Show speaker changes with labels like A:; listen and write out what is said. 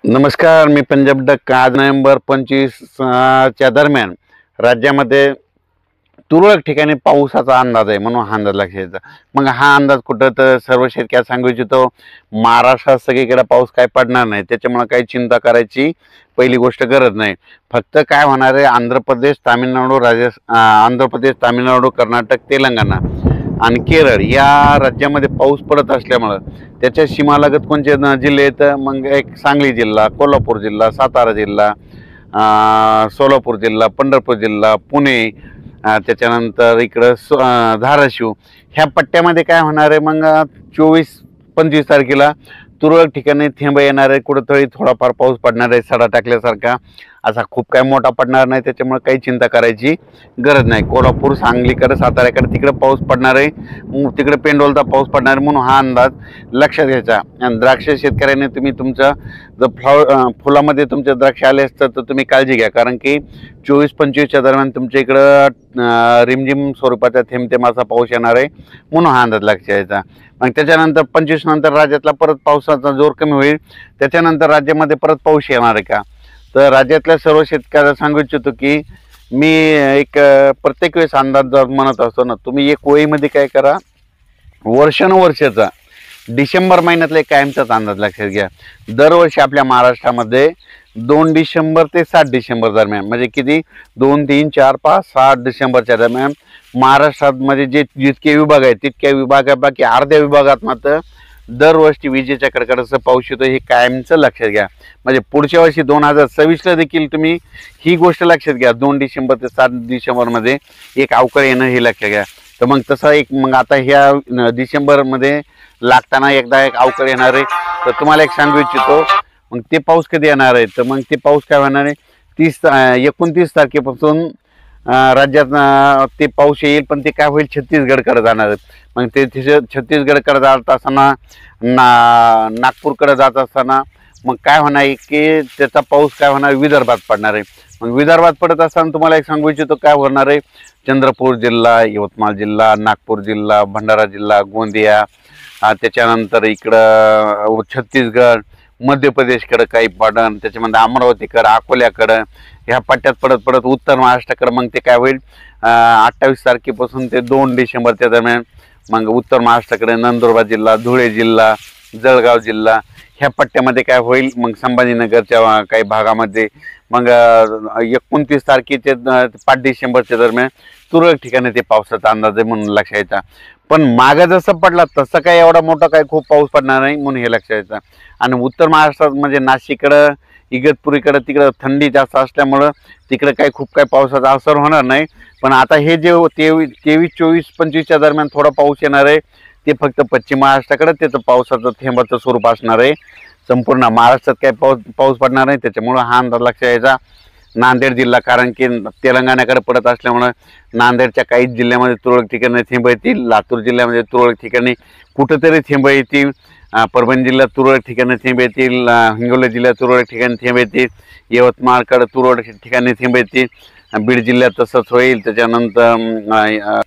A: नमस्कार, मी पंजाब डक. आज नोव्हेंबर 25 च्या दरम्यान राज्यामध्ये तुरळक ठिकाणी पावसाचा अंदाज आहे, म्हणून हा अंदाज लक्षात येतो. मग हा अंदाज कुठं तर सर्व शेतकऱ्यांना सांगू इच्छितो, महाराष्ट्रात सगळीकडे पाऊस काय पडणार नाही, त्याच्यामुळे काही चिंता करायची पहिली गोष्ट गरज नाही. फक्त काय होणार आहे, आंध्र प्रदेश, तामिळनाडू, कर्नाटक, तेलंगणा आणि केरळ या राज्यामध्ये पाऊस पडत असल्यामुळं त्याच्या सीमालगत कोणते जिल्हे आहेत, मग एक सांगली जिल्हा, कोल्हापूर जिल्हा, सातारा जिल्हा, सोलापूर जिल्हा, पंढरपूर जिल्हा, पुणे, त्याच्यानंतर इकडं धाराशिव ह्या पट्ट्यामध्ये काय होणार आहे, मग 24-25 तारखेला तुरळक ठिकाणी थेंब येणार आहे, कुठंतरी थोडाफार पाऊस पडणार आहे, सडा टाकल्यासारखा. असा खूप काय मोठा पडणार नाही, त्याच्यामुळे काही चिंता करायची गरज नाही. कोल्हापूर, सांगलीकडे, साताऱ्याकडे तिकडे पाऊस पडणार आहे, तिकडे पेंडोलचा पाऊस पडणार आहे, म्हणून हा अंदाज लक्षात घ्यायचा. आणि द्राक्ष शेतकऱ्याने तुम्ही तुमचं जर फुलामध्ये तुमचे द्राक्ष आले असतात तर तुम्ही काळजी घ्या, कारण की 24-25च्या दरम्यान तुमच्या इकडं रिमझिम स्वरूपाचा थेंब पाऊस येणार आहे, म्हणून हा अंदाज लक्षात घ्यायचा. मग त्याच्यानंतर 25 नंतर राज्यातला परत पावसाचा जोर कमी होईल, त्याच्यानंतर राज्यामध्ये परत पाऊस येणार आहे का, तर राज्यातल्या सर्व शेतकऱ्यांना सांगू इच्छितो की मी एक प्रत्येक वेळेस अंदाज जर म्हणत असतो ना, तुम्ही एक वहीमध्ये काय करा, वर्षानुवर्षाचा डिसेंबर महिन्यातला एक कायमचाच अंदाज लक्षात घ्या. दरवर्षी आपल्या महाराष्ट्रामध्ये 2 डिसेंबर ते 7 डिसेंबर दरम्यान, म्हणजे किती 2, 3, 4, 5, 7 डिसेंबरच्या दरम्यान महाराष्ट्रामध्ये जितके विभाग आहेत तितक्या विभागापैकी अर्ध्या विभागात मात्र दरवर्षी विजेच्या कडकडाटाचा पाऊस येतो, हे कायमचं लक्षात घ्या. म्हणजे पुढच्या वर्षी 2026ला देखील तुम्ही ही गोष्ट लक्षात घ्या, 2 डिसेंबर ते 7 डिसेंबरमध्ये एक अवकाळी येणं हे लक्षात घ्या. तर मग तसं मग आता ह्या डिसेंबरमध्ये लागताना एकदा एक अवकाळी येणार आहे, तर तुम्हाला एक सांगू इच्छितो, मग ते पाऊस कधी येणार आहे, तर मग ते पाऊस काय होणार आहे, 29 तारखेपासून राज्यात ते पाऊस येईल, पण ते काय होईल, छत्तीसगडकडे जाणार आहे. मग ते छत्तीसगडकडे जात असताना नागपूरकडे जात असताना मग काय होणार आहे की त्याचा पाऊस काय होणार, विदर्भात पडणार आहे. मग विदर्भात पडत असताना तुम्हाला एक सांगू इच्छितो काय होणार आहे, चंद्रपूर जिल्हा, यवतमाळ जिल्हा, नागपूर जिल्हा, भंडारा जिल्हा, गोंदिया, त्याच्यानंतर इकडं छत्तीसगड, मध्य प्रदेशकडे काही पडन, त्याच्यामध्ये अमरावतीकडं, अकोल्याकडं ह्या पट्ट्यात पडत पडत उत्तर महाराष्ट्राकडे मग ते काय होईल, 28 तारखेपासून ते 2 डिसेंबरच्या दरम्यान मग उत्तर महाराष्ट्राकडे नंदुरबार जिल्हा, धुळे जिल्हा, जळगाव जिल्हा ह्या पट्ट्यामध्ये काय होईल, मग संभाजीनगरच्या काही भागामध्ये मग 29 तारखेचे 5 डिसेंबरच्या दरम्यान तुरळक ठिकाणी ते पावसाचा अंदाज आहे, म्हणून लक्षात यायचा. पण मागं जसं पडला तसं काय एवढा मोठा काही खूप पाऊस पडणार नाही, म्हणून हे लक्षात यायचं. आणि उत्तर महाराष्ट्रात म्हणजे नाशिककडं, इगतपुरीकडं तिकडं थंडी जास्त असल्यामुळं तिकडे काही खूप काही पावसाचा असर होणार नाही. पण आता हे जे 23, 24, 25च्या दरम्यान थोडा पाऊस येणार आहे, ते फक्त पश्चिम महाराष्ट्राकडे त्याचं पावसाचं थेंबाचं स्वरूप असणार आहे. संपूर्ण महाराष्ट्रात काही पाऊस पडणार नाही, त्याच्यामुळं हा अंदाज लक्षात यायचा. नांदेड जिल्हा, कारण की तेलंगणाकडे पडत असल्यामुळं नांदेडच्या काही जिल्ह्यामध्ये तुरळक ठिकाणी थेंब येतील, लातूर जिल्ह्यामध्ये तुरळक ठिकाणी कुठंतरी थेंब येतील, परभणी जिल्ह्यात तुरळक ठिकाणी थेंब येतील, हिंगोली जिल्ह्यात तुरळक ठिकाणी थेंब येतील, यवतमाळकडे तुरळक ठिकाणी थेंब येतील, बीड जिल्ह्यात तसंच होईल. त्याच्यानंतर